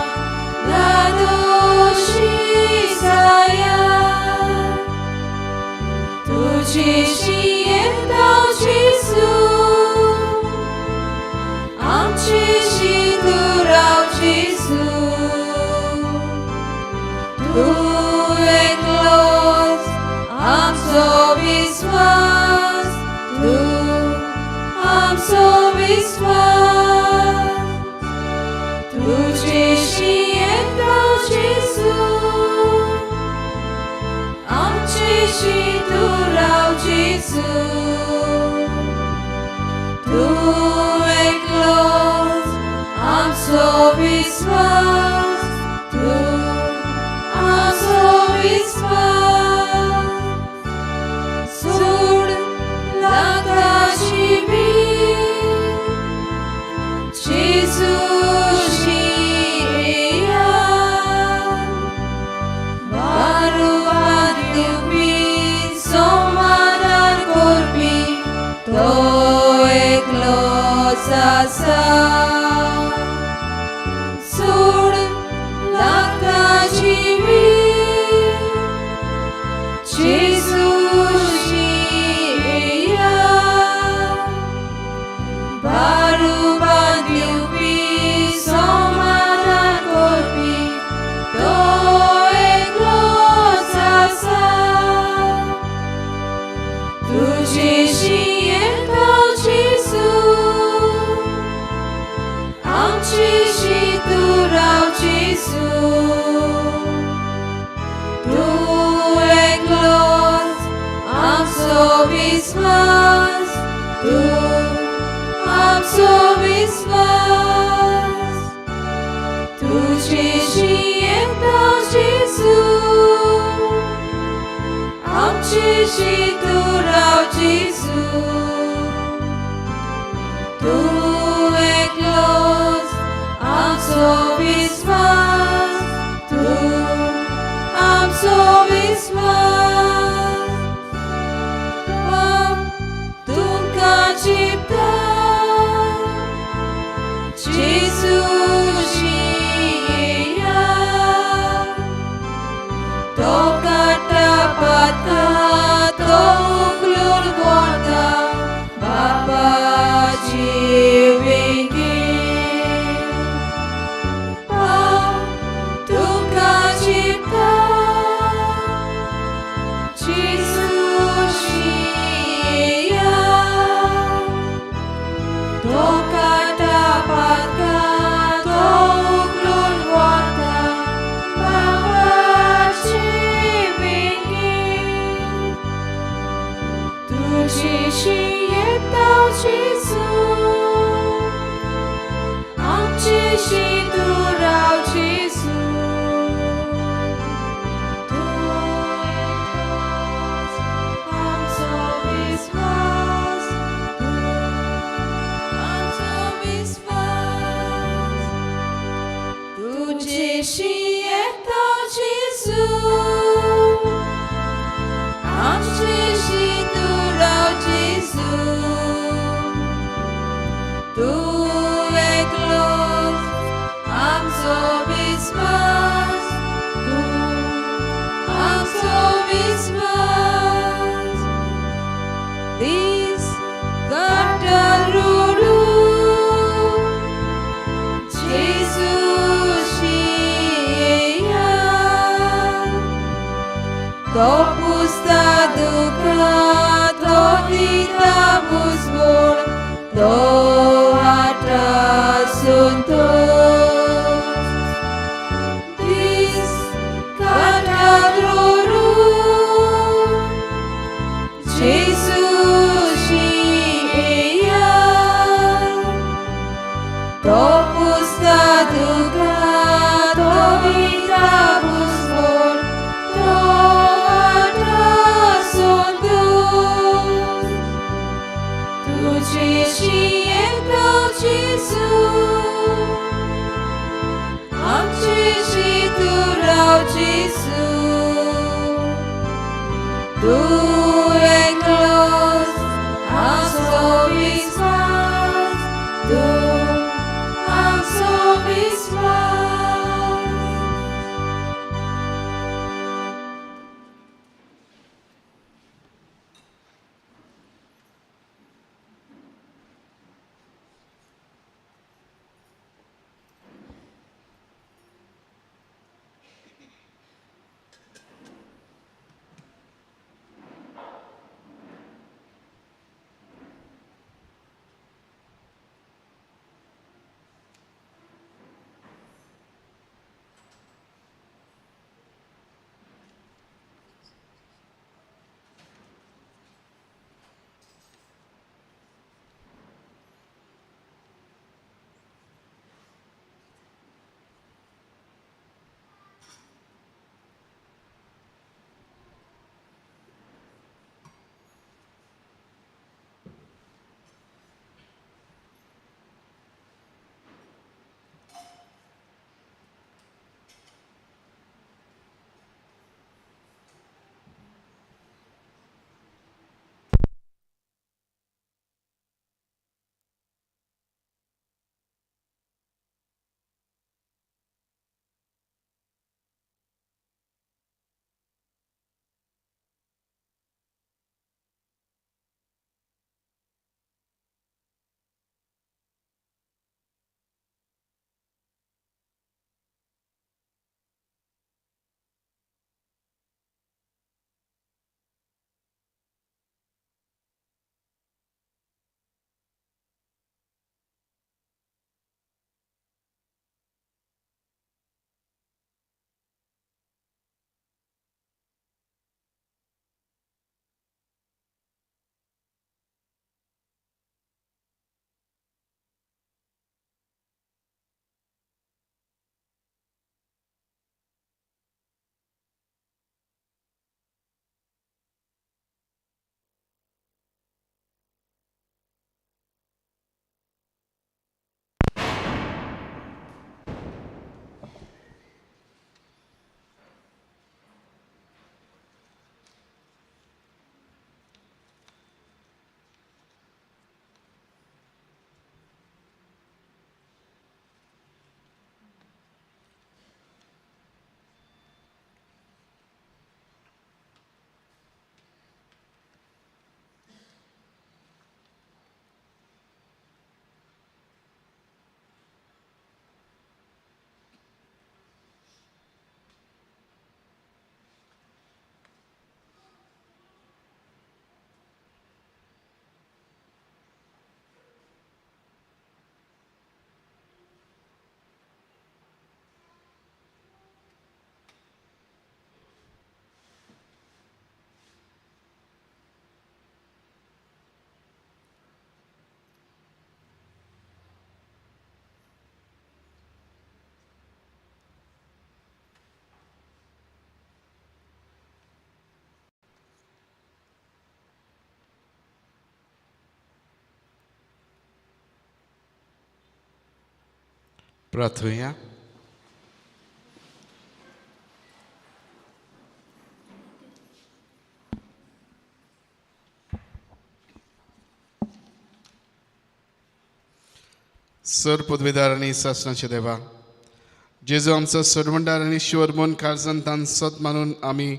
la duši saja. Tuci šije dao Jesu, amči šidu rao Jesu. Tu eklos, am so vismas, tu am so vismas. Tuci šije dao Jesu, amči šidu rao Jesu. Tu eklos, am so vismas, tu am so vismas. Sur laka živi, Jezu žija. Varuvat ljubi, somadan korbi, to eklos asa. Sur laka živi, Jezu žija. Varuvat ljubi, somadan korbi, to eklos asa. Tuđe žije dao Jesu, amči šidu rao Jesu. Tu eklos, am so vismas, tu am so vismas. Tuđe žije dao Jesu, amči šidu rao Jesu. Tu eklos, am so vismas, tu am so vismas. Am tunka čipta, Jesu žija. To kata patka, to uklur vota, Baba živingi. Am tunka čipta, Jesu žija. To kata patka, to uklur vota, Baba živingi. Tuđe žije dao Jesu, तूं एकलोच आमचो विस्वास, तूं आमचो विस्वास. दीस काडटात रडून जेजूशी येयात. तो पुसता दुखां, तो दिता मुजगूण, तो हाडटा संतोष. दीस काडटात रडून जेजूशी येयात. तो पुसता दुखां, तो दिता मुजगूण, तो हाडटा संतोष. तुजेशी एकलो जेजू, आमचेशी तूं राव जेजू. तूं एकलोच आमचो विस्वास, तूं आमचो विस्वास. प्रार्थूया. सर पदवीदार आणि शासनाचे देवा, जेजू आमचो सोडवणदार आणि शिवर म्हूण काळजांत तान सत मानून आमी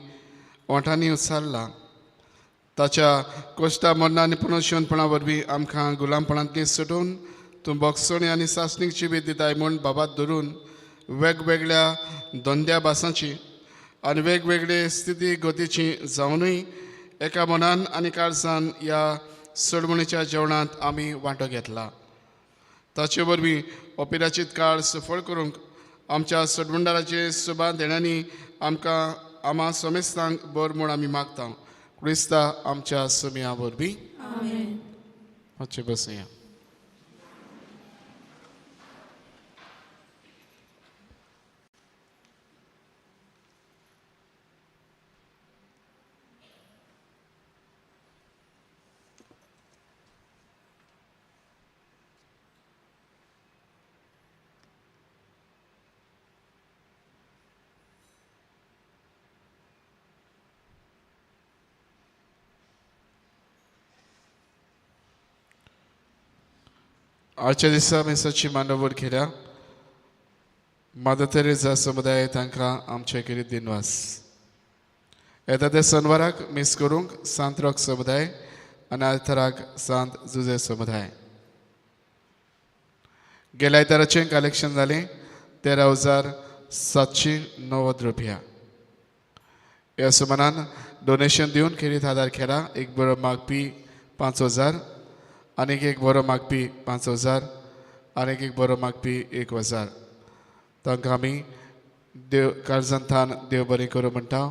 ओठांनी उसारला. ताच्या कोश्टा मरणा आनी पुनर्शिवणपणा वरवीं आमकां गुलामपणांतली सुटून तूं बोगसणी आनी सासणीक जिबीत दिताय म्हूण बाबात धरून वेगवेगळ्या दोंद्या भासांची आनी वेगवेगळे स्थिती गतीची जावनूय एका मनान आनी काळजान ह्या सोडवणीच्या जेवणांत आमी वांटो घेतला. ताचे वरवीं ओपिराचीत काळ सफळ करूंक आमच्या सोडवणदाराचे सुबान देण्यांनी आमकां आमा समेस्तांक बर म्हूण आमी मागता. क्रिस्ता आमच्या समिया वरवीं मातशें बसया. आजच्या दिसा मेसाची मांडवड केल्या मदर तेरेसा समुदाय तांकां आमचे कितें दिनवास. येता ते शेनवाराक मिस करूंक सांत रॉक समुदाय आनी आयताराक सांत जुजे समुदाय. गेल्या आयताराचें कलेक्शन जालें 13,790 रुपया. ह्या सुमारान डोनेशन दिवन खेरीत आदार केला. एक बरो मागपी 5,000, आनीक एक बरो मागपी 5,000, आनीक एक बरो मागपी 1,000. तांकां आमी देव काळजांतान देव बरें करूं म्हणटा.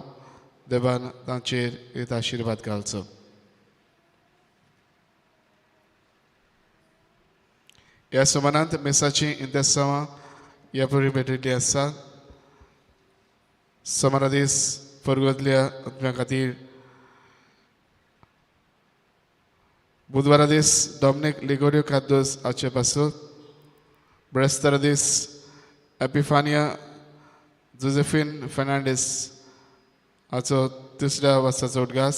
देवान तांचेर एक आशिर्वाद घालचो. ह्या सुमारांत मेसाची इंतेसांवां ह्या परी भेटिल्लीं आसात. सोमारा दीस परगतल्या आत्म्या खातीर, बुधवारा दीस डॉमिनिक लिगोरियो कादोस हाचे पासून, ब्रेस्तारा दीस एपिफानिया जोसेफीन फेर्नांडीस हाचो 3ऱ्या वर्साचो उदगास,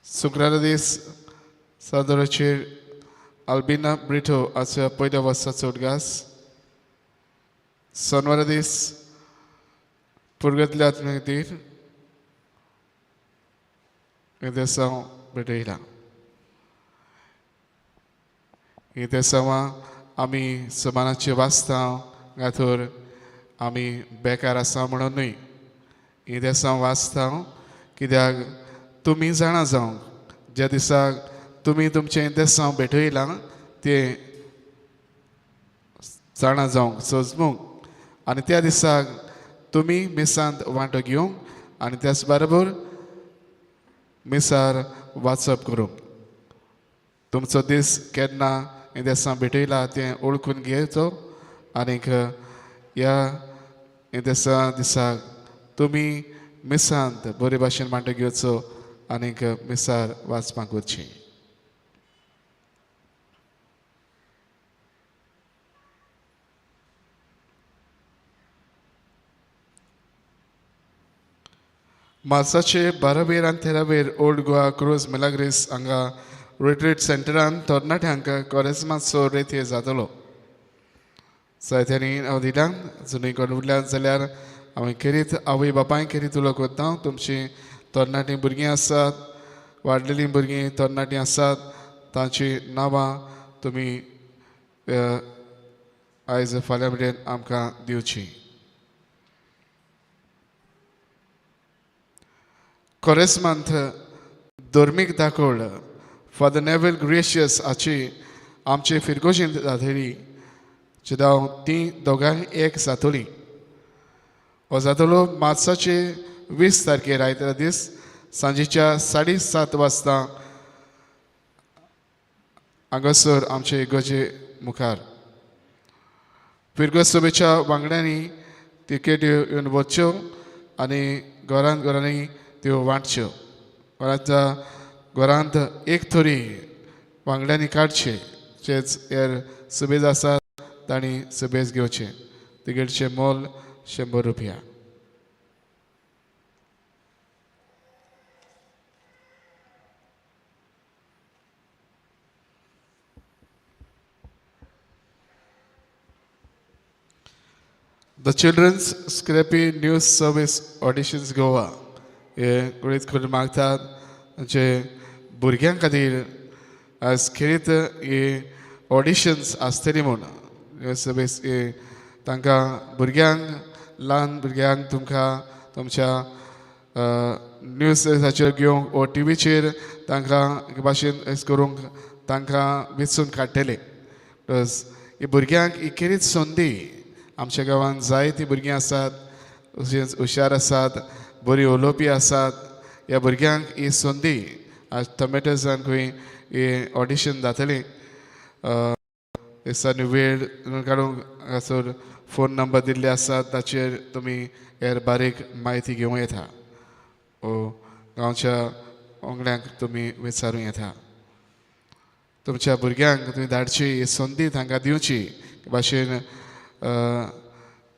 शुक्रारा दीस सादोराचेर अल्बिना ब्रिटो हाचो 1ल्या वर्साचो उदगास, सोनवारा दीस पुर्गतल्या आत्म्या खातीर इंतेसांव भेटयला. इंतेसांवां आमी समानाचे वाचतां गातूर आमी बेकार आसा म्हणून न्हय. इंतेसांव वाचतां कित्याक तुमी जाणा जावंक ज्या दिसाक तुमी तुमचें इंतेसांव भेटयलां तें जाणा जावंक सजमूंक आनी त्या दिसाक तुमी मिसांत वांटो घेवंक आनी त्याच बरोबर मिसार वाचप करूंक. तुमचो दीस केन्ना इंतेसांव भेटयला तें ओळखून घेवचो आनीक ह्या इंतेसा दिसाक तुमी मिसांत बरे भाशेन वांटो घेवचो आनीक मिसार वाचपाक वचचीं. मार्चाचे 12 आनी 13 ओल्ड गोवा क्रूज मिलाग्रेस हांगा रिट्रीट सेंटरान तरणाट्यांक कॉरेस्माचो रेती जातलो. जायत्यांनी हांव दिलां. जुनी कोण उरल्यात जाल्यार हांवें खेरीत आवय बापाय खेरीत उलोवंक वता. तुमचीं तरणाटीं भुरगीं आसात, वाडलेलीं भुरगीं तरणाटीं आसात, तांचीं नांवां तुमी आयज फाल्यां मेरेन आमकां दिवचीं. कोरेस्मांत धर्मीक दाखोळ फादर नेव्हिल ग्रेशियस हाची आमचे फिरगोशीन जातली. चिदांव तीं दोगांय एक जातलीं. हो जातलो मार्चाचे 20 तारखेर आयतारा दीस सांजेच्या 7:30 वाजता हांगासर आमचे इगोर्जे मुखार. फिरगो सभेच्या वांगड्यांनी तिकेट्यो येवन वच्च्यो आनी घरांनी त्यो वांटच्यो. घरांत एक तरी वांगड्यांनी काडचे. जेच हेर सभेज आसात तांणी सभेज घेवचे. तिकेटचें मोल 100 रुपया. The Children's Scrappy News Service Auditions Goa हे कुळीत करून मागतात जे भुरग्यां खातीर आज खेरीत हे ऑडिशन्स आसतली म्हूण न्यूज सर्वीस तांकां भुरग्यांक ल्हान भुरग्यांक तुमकां तुमच्या न्यूज सर्विसाचेर घेवंक ओ टीव्हीचेर तांकां हे भाशेन करूंक तांकां वेंचून काडटले प्लस ही भुरग्यांक ही खेरीत संदी आमच्या गांवांत जायतीं भुरगीं आसात हुशार आसात बरी उलोवपी आसात ह्या भुरग्यांक ही संदी आज टोमेटोजान खंय ही ऑडिशन जातली दिसांनी वेळ काडूंक हांगासर फोन नंबर दिल्ले आसात ताचेर तुमी हेर बारीक म्हायती घेवं येता ओ गांवच्या वांगड्यांक तुमी विचारूं येता तुमच्या भुरग्यांक तुमी धाडची ही संदी तांकां दिवची भाशेन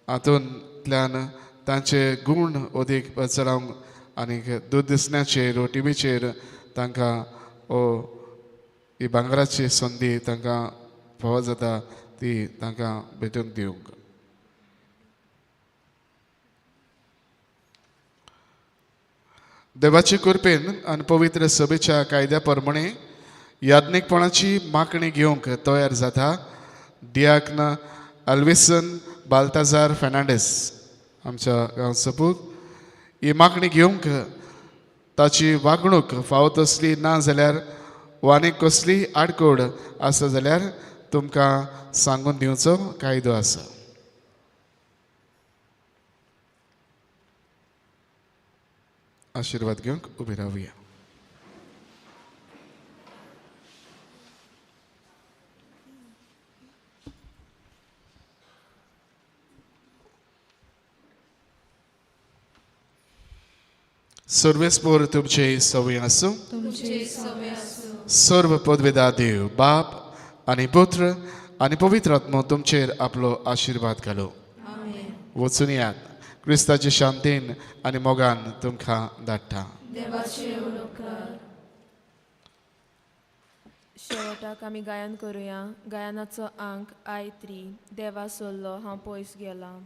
हातूंतल्यान तांचे गूण अदीक चडावंक आनीक दूद दिसण्याचेर ओ टीव्हीचेर तांकां ओ ही भांगराची संदी तांकां फावो जाता ती तांकां भेटून दिवंक देवाचे कृपेन आनी पवित्र सभेच्या कायद्या प्रमाणे याज्ञिकपणाची मागणी घेवंक तयार जाता डियाक्न अल्विसन बाल्ताजार फेर्नांडीस आमच्या गांव सपूत ही मागणी घेवंक ताची वागणूक फावो तसली ना जाल्यार वा आनीक कसली आडखोड आसा जाल्यार तुमकां सांगून दिवचो कायदो आसा आशिर्वाद घेवंक उबी रावया सर्वेस्पोर तुमचे सवय आसूं सर्व पदवेदार देव बाप आनी पुत्र आनी पवित्र आत्मो तुमचेर आपलो आशिर्वाद घालो वचून यात क्रिस्ताचे शांतीन आनी मोगान तुमकां धाडटा शेवटाक आमी गायन करुया गायनाचो अंक I3 देवा सोल्लो हांव पयस गेला